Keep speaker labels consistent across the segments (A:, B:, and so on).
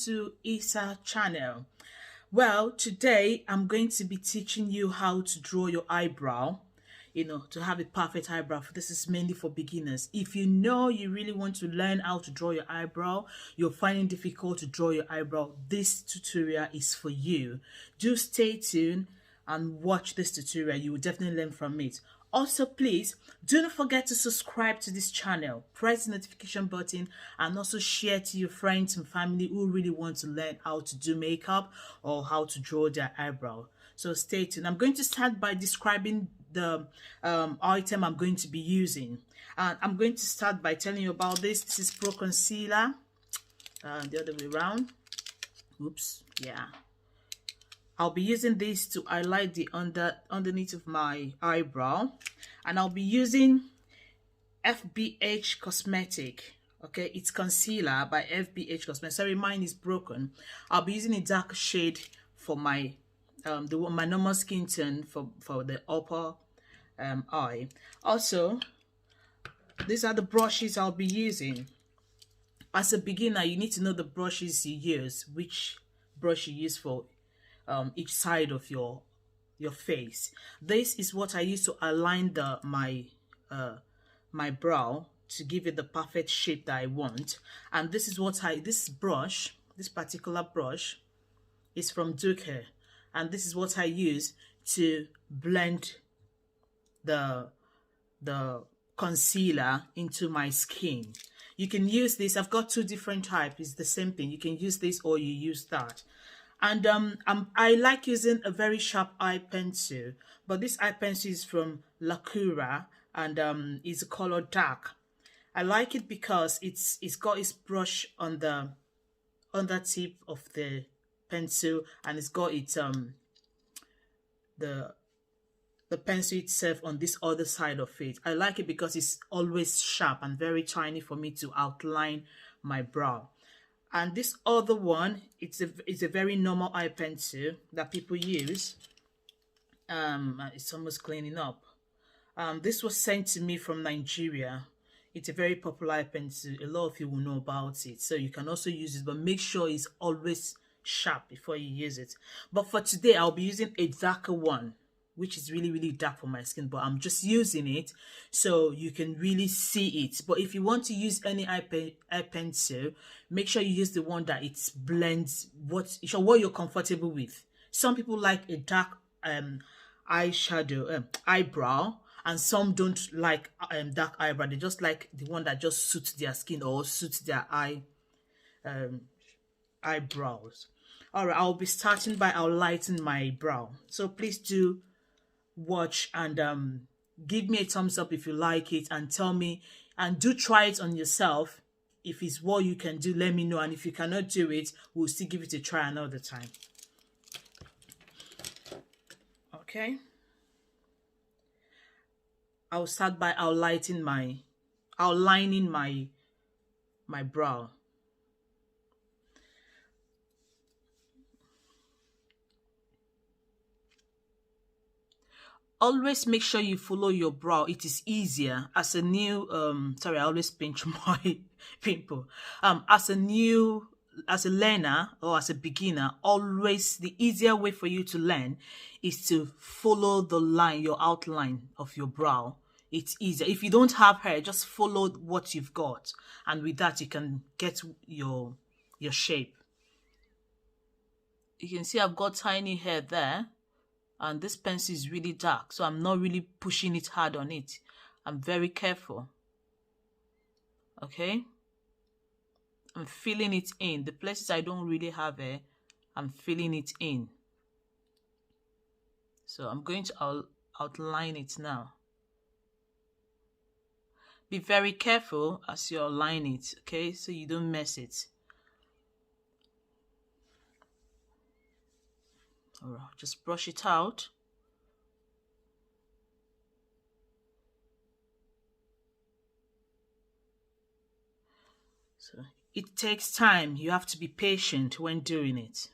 A: to Isa channel. Well, today I'm going to be teaching you how to draw your eyebrow, to have a perfect eyebrow. This is mainly for beginners. If you know you really want to learn how to draw your eyebrow, you're finding difficult to draw your eyebrow, this tutorial is for you. Do stay tuned and watch this tutorial. You will definitely learn from it. Also, please do not forget to subscribe to this channel, press the notification button, and also share to your friends and family who really want to learn how to do makeup or how to draw their eyebrow. So stay tuned. I'm going to start by describing the item I'm going to be using. And I'm going to start by telling you about this. This is Pro Concealer. The other way around. Oops. Yeah. I'll be using this to highlight the underneath of my eyebrow, and I'll be using FBH Cosmetic. Okay, it's concealer by FBH Cosmetic. Sorry, mine is broken. I'll be using a dark shade for my my normal skin tone for the upper eye. Also, these are the brushes I'll be using. As a beginner, you need to know the brushes you use, which brush you use for each side of your face. This is what I use to align my brow to give it the perfect shape that I want. And this is what this particular brush is from Duke, and this is what I use to blend the concealer into my skin. You can use this. I've got two different types. It's the same thing. You can use this or you use that. And I like using a very sharp eye pencil, but this eye pencil is from Lacura, and is color dark. I like it because it's got its brush on the tip of the pencil, and it's got its the pencil itself on this other side of it. I like it because it's always sharp and very tiny for me to outline my brow. And this other one, it's a very normal eye pencil that people use. It's almost cleaning up. This was sent to me from Nigeria. It's a very popular eye pencil. A lot of you will know about it, so you can also use it, but make sure it's always sharp before you use it. But for today, I'll be using a darker one, which is really, really dark for my skin, but I'm just using it so you can really see it. But if you want to use any eye pencil, make sure you use the one that it blends what you're comfortable with. Some people like a dark eyebrow, and some don't like dark eyebrow. They just like the one that just suits their skin or suits their eyebrows. All right, I'll be starting by outlining my brow. So please do watch and give me a thumbs up if you like it, and tell me, and do try it on yourself. If it's what you can do, let me know, and if you cannot do it, we'll still give it a try another time. Okay, I'll start by outlining my brow. Always make sure you follow your brow. It is easier as a new sorry, I always pinch my pimple. As a learner or as a beginner, always the easier way for you to learn is to follow the line, your outline of your brow. It's easier. If you don't have hair, just follow what you've got, and with that you can get your shape. You can see I've got tiny hair there, and this pencil is really dark, so I'm not really pushing it hard on it. I'm very careful. Okay, I'm filling it in. The places I don't really have hair, I'm filling it in. So I'm going to outline it now. Be very careful as you outline it, okay, so you don't mess it. All right, just brush it out. So it takes time. You have to be patient when doing it.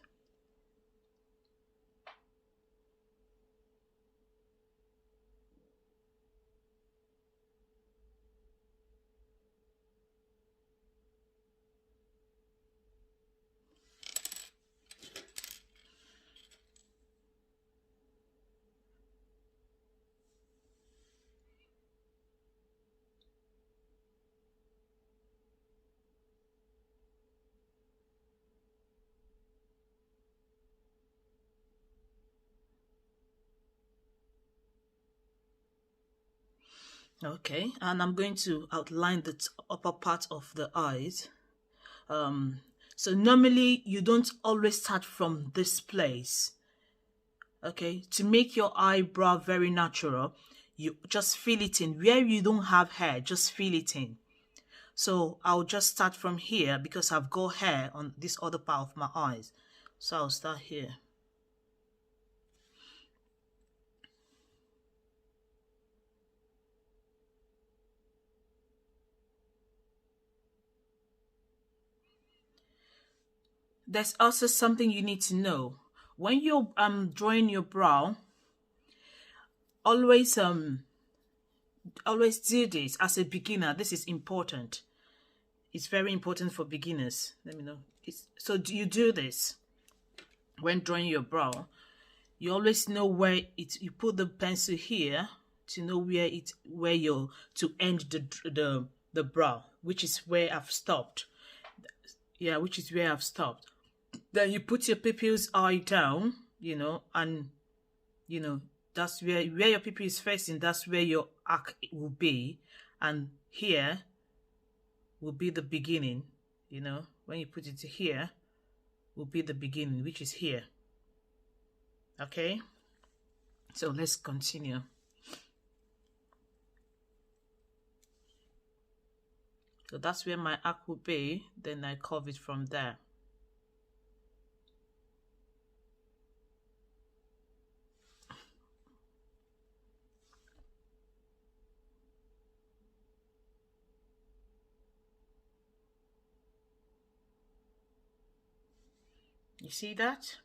A: Okay, and I'm going to outline the upper part of the eyes. So normally you don't always start from this place. Okay, to make your eyebrow very natural, you just fill it in. Where you don't have hair, just fill it in. So I'll just start from here because I've got hair on this other part of my eyes. So I'll start here. There's also something you need to know. When you're drawing your brow, always always do this as a beginner. This is important. It's very important for beginners. Let me know. So you do this when drawing your brow. You always know where you put the pencil here to know where you're to end the brow, which is where I've stopped. Yeah, which is where I've stopped. Then you put your pupil's eye down, and that's where your pupil is facing. That's where your arc will be, and here will be the beginning. When you put it here, will be the beginning, which is here. Okay, so let's continue. So that's where my arc will be. Then I curve it from there. You see that?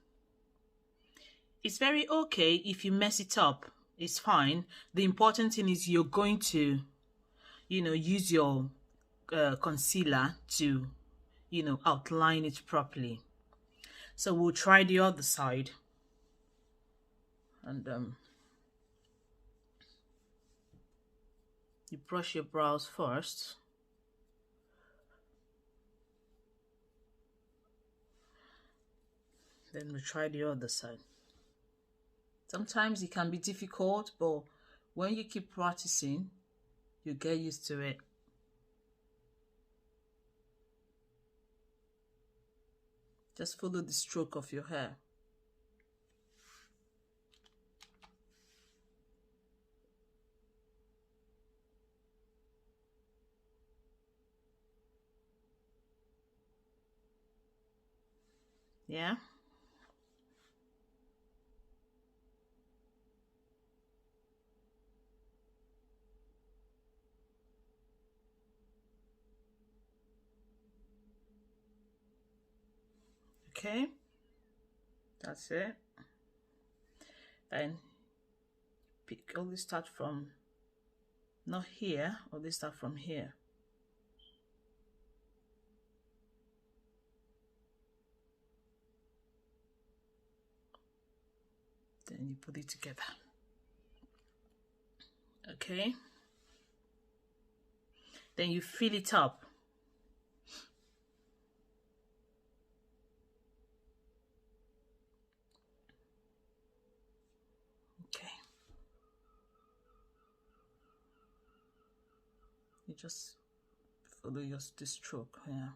A: It's very okay if you mess it up. It's fine. The important thing is you're going to, use your concealer to, outline it properly. So we'll try the other side. And you brush your brows first. Then we'll try the other side. Sometimes it can be difficult, but when you keep practicing, you get used to it. Just follow the stroke of your hair. Yeah? Okay? That's it. Then always start from, not here, always start from here. Then you put it together. Okay? Then you fill it up. Okay. You just follow the stroke. Yeah.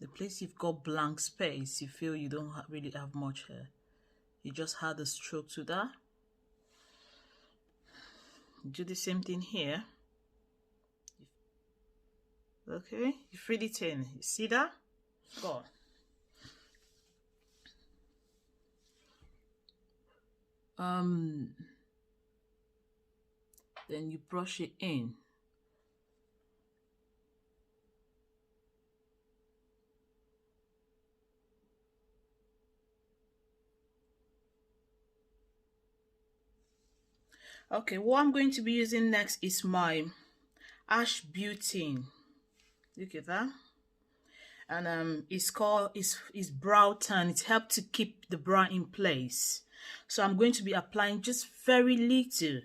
A: The place you've got blank space, you feel you don't really have much hair. You just add a stroke to that. Do the same thing here. Okay, you fill it in. You see that? Go. Then you brush it in. Okay, what I'm going to be using next is my Ash Beauty. Look at that. And it's called brow tan. It helps to keep the brow in place. So I'm going to be applying just very little.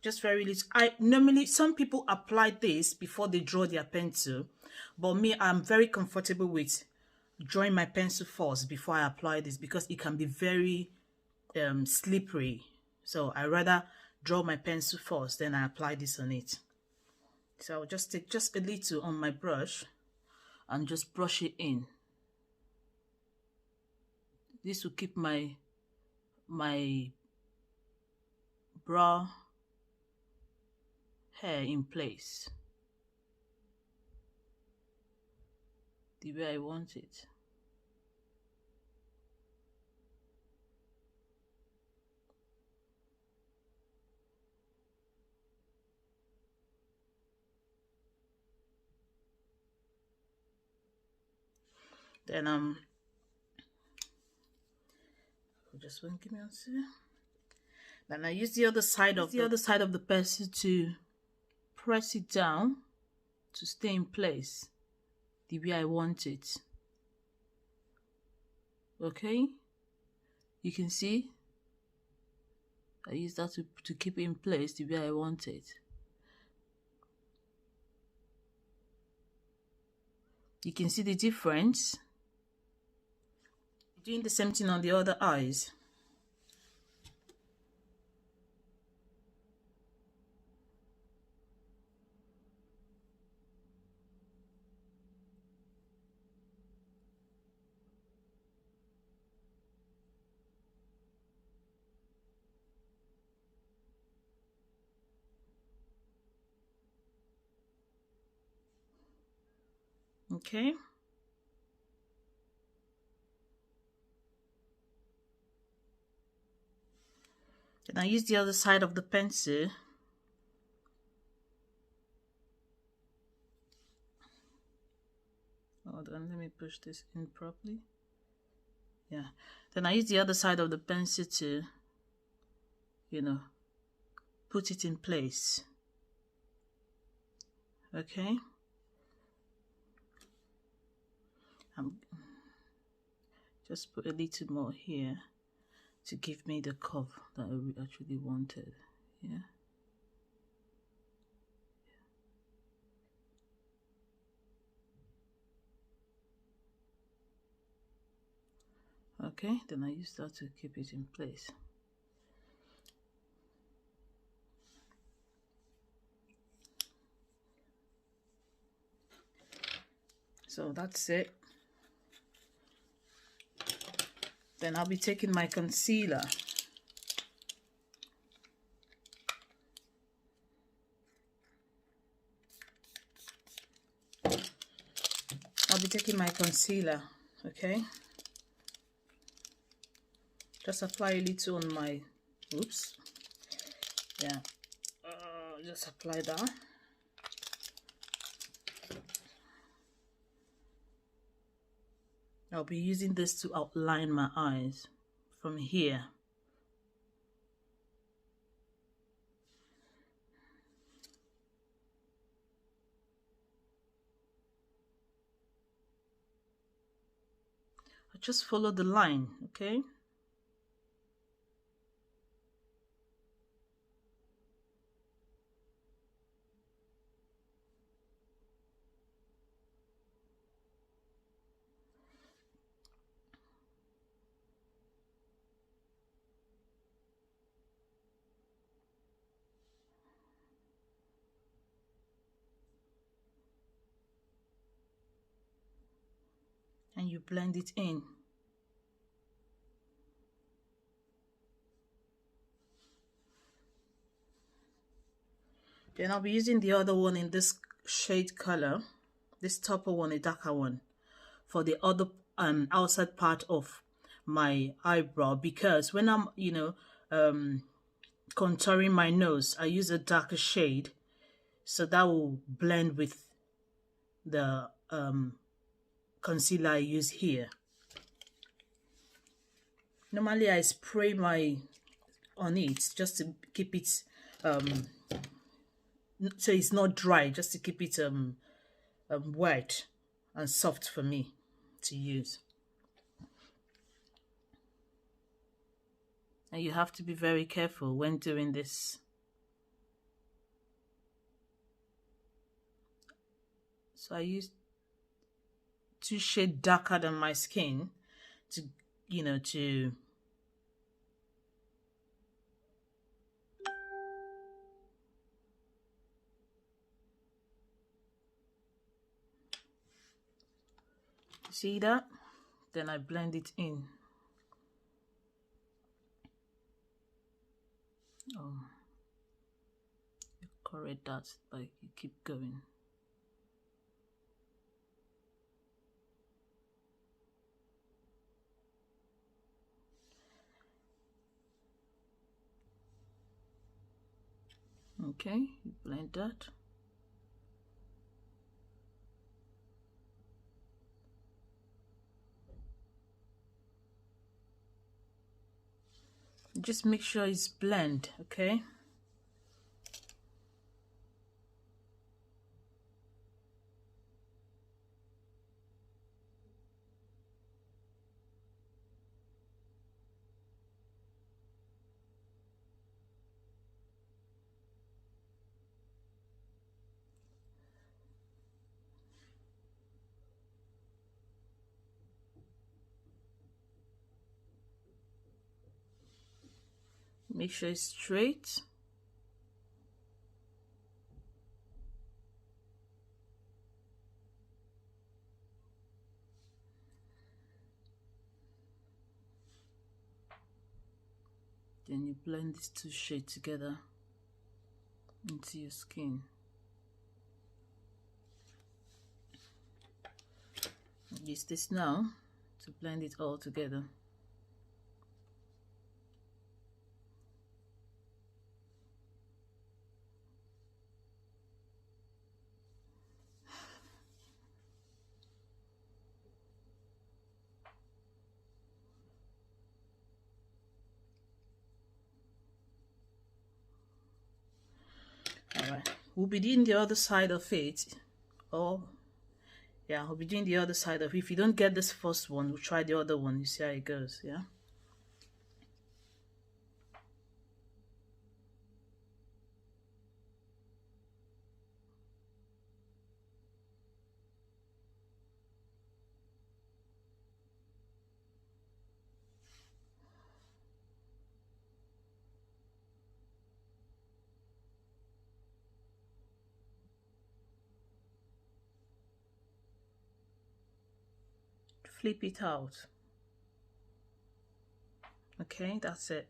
A: Just very little. Normally some people apply this before they draw their pencil, but me, I'm very comfortable with drawing my pencil first before I apply this because it can be very slippery. So I rather draw my pencil first, then I apply this on it. So I'll just take just a little on my brush and just brush it in. This will keep my brow hair in place the way I want it. Then just one, give me one second. Then I use the other side of the pencil to press it down to stay in place the way I want it. Okay, you can see I use that to keep it in place the way I want it. You can see the difference. Doing the same thing on the other eyes. Okay. Then I use the other side of the pencil hold on, let me push this in properly. Yeah. Then I use the other side of the pencil to, put it in place. Okay. Just put a little more here to give me the curve that I actually wanted. Yeah. Okay, then I use that to keep it in place. So that's it. Then I'll be taking my concealer. Okay? Just apply a little on my, oops. Yeah, just apply that. I'll be using this to outline my eyes from here. I just follow the line, okay? And you blend it in. Then I'll be using the other one in this shade color, this topper one, a darker one, for the other outside part of my eyebrow, because when I'm contouring my nose, I use a darker shade, so that will blend with the concealer I use here. Normally I spray on it just to keep it so it's not dry, just to keep it wet and soft for me to use. And you have to be very careful when doing this. So I use 2 shades darker than my skin to See that? Then I blend it in. Correct that, but you keep going. Okay, you blend that. Just make sure it's blend, okay? Make sure it's straight. Then you blend these two shades together into your skin. Use this now to blend it all together. Alright, we'll be doing the other side of it. Oh, yeah, we'll be doing the other side of it. If you don't get this first one, we'll try the other one. You see how it goes, yeah? Flip it out. Okay, that's it.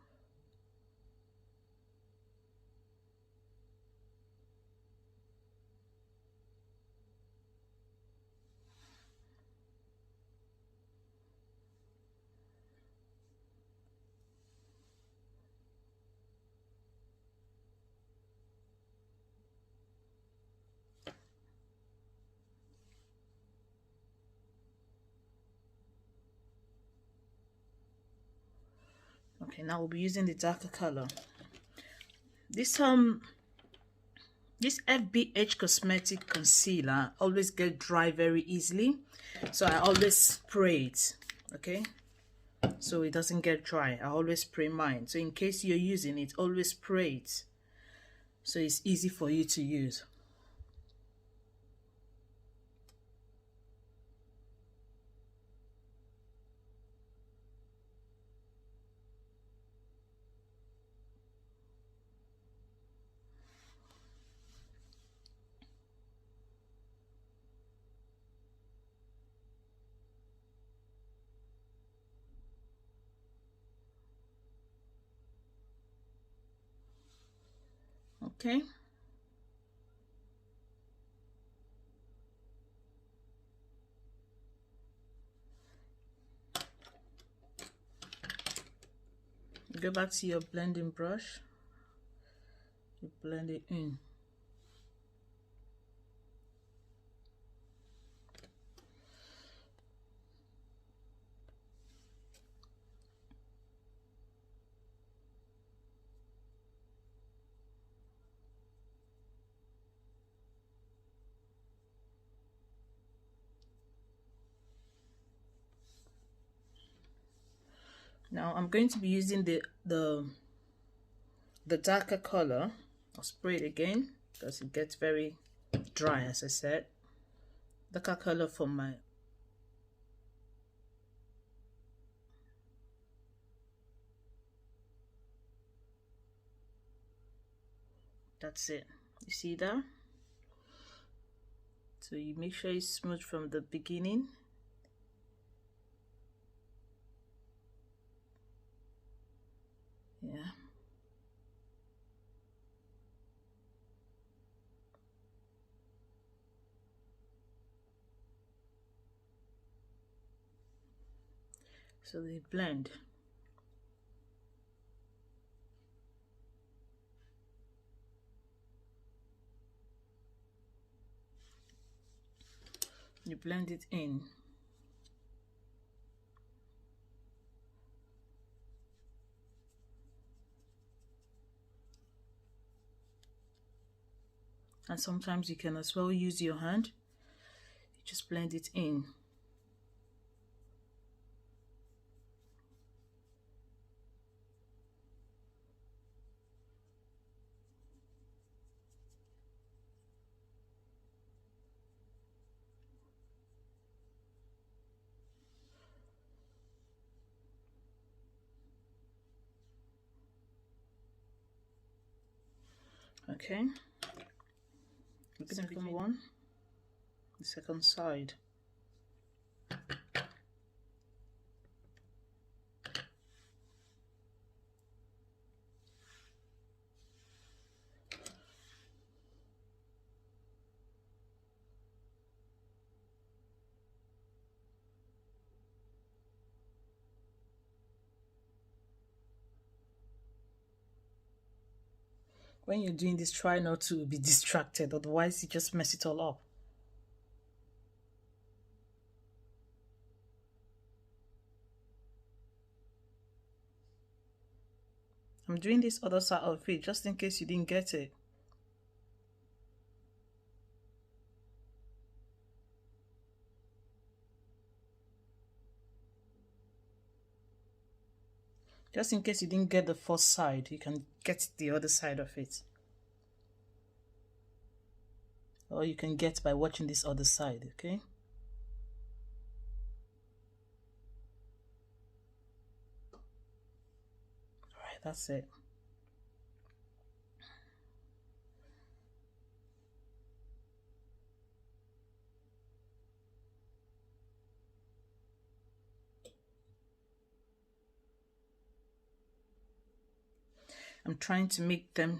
A: Okay, now we'll be using the darker color. This FBH Cosmetic Concealer always get dry very easily, so I always spray it, okay? So it doesn't get dry. I always spray mine. So in case you're using it, always spray it, so it's easy for you to use. Okay. Go back to your blending brush. You blend it in. Now I'm going to be using the darker color. I'll spray it again because it gets very dry, as I said. Darker color for my that's it. You see that? So you make sure it's smooth from the beginning. Yeah. So they blend. You blend it in. And sometimes you can as well use your hand. You just blend it in. Okay. The second one, the second side. When you're doing this, try not to be distracted, otherwise you just mess it all up. I'm doing this other side of it just in case you didn't get it. Just in case you didn't get the first side, you can get the other side of it. Or you can get by watching this other side, okay? Alright, that's it. I'm trying to make them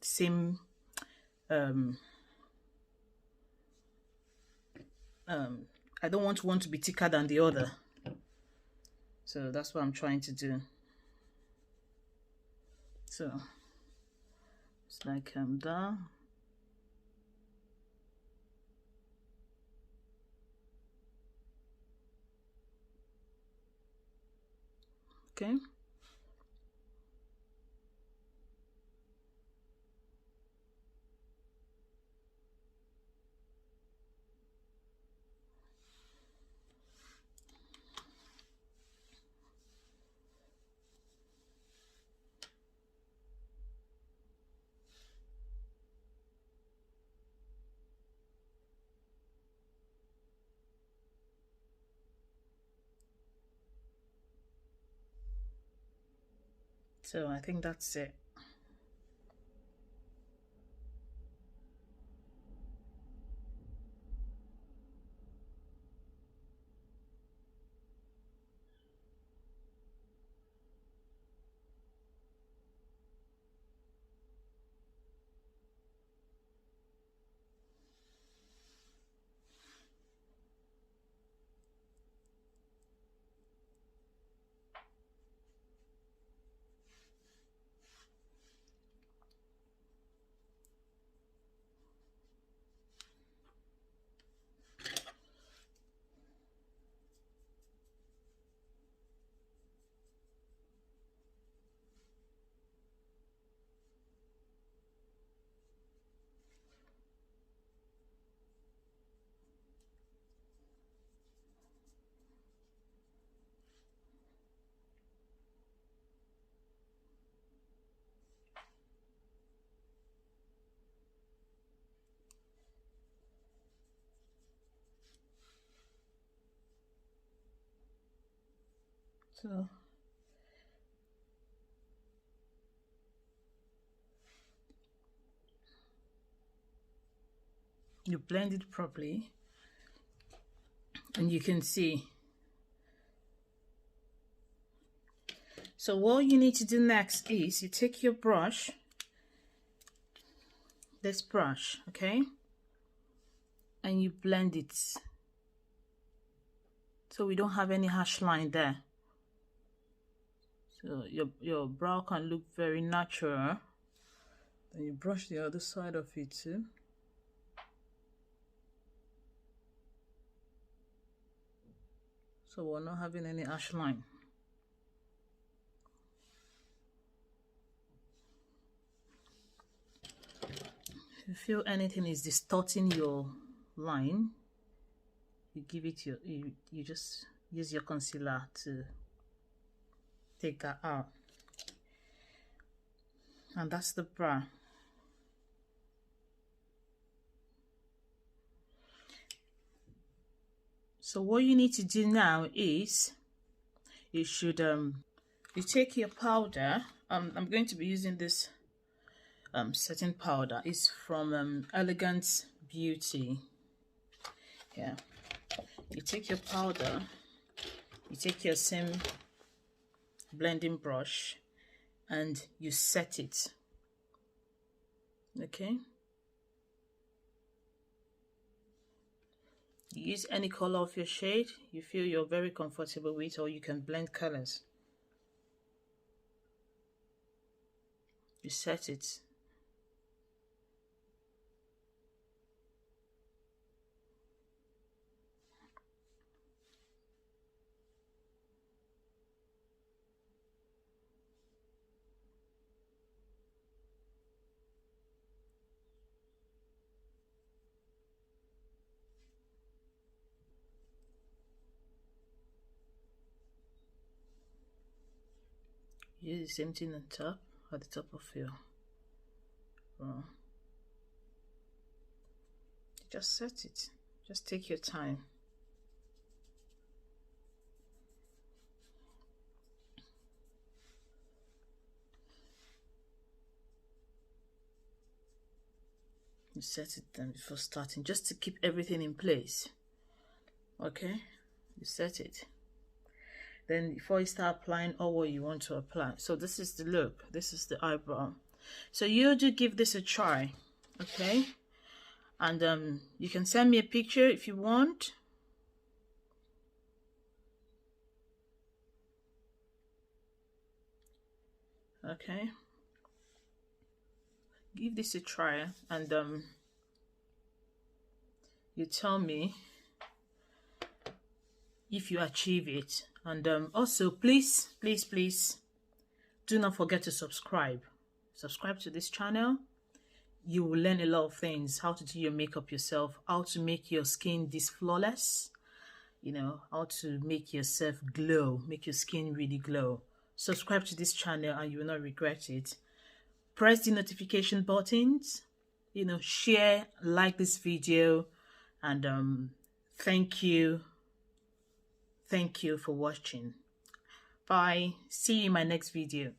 A: same I don't want one to be thicker than the other. So that's what I'm trying to do. So it's like that. Okay. So I think that's it. So you blend it properly and you can see. So what you need to do next is you take your brush, this brush, okay, and you blend it so we don't have any harsh line there. So your brow can look very natural. Then you brush the other side of it too. So we're not having any harsh line. If you feel anything is distorting your line, you give it you just use your concealer to take that out. And that's the brow. So what you need to do now is you should you take your powder. I'm going to be using this setting powder. It's from Elegant Beauty. Yeah, you take your powder, you take your same blending brush, and you set it. Okay, you use any color of your shade you feel you're very comfortable with, or you can blend colors. You set it. Use the same thing on top, at the top of your brow. Just set it. Just take your time. You set it then before starting, just to keep everything in place. Okay, you set it. Then before you start applying all what you want to apply. So this is the look, this is the eyebrow. So you do give this a try, okay? And you can send me a picture if you want. Okay, give this a try, and you tell me if you achieve it. And also please do not forget to subscribe to this channel. You will learn a lot of things: how to do your makeup yourself, how to make your skin this flawless, you know, how to make yourself glow, make your skin really glow. Subscribe to this channel and you will not regret it. Press the notification buttons, you know, share, like this video, and thank you for watching. Bye. See you in my next video.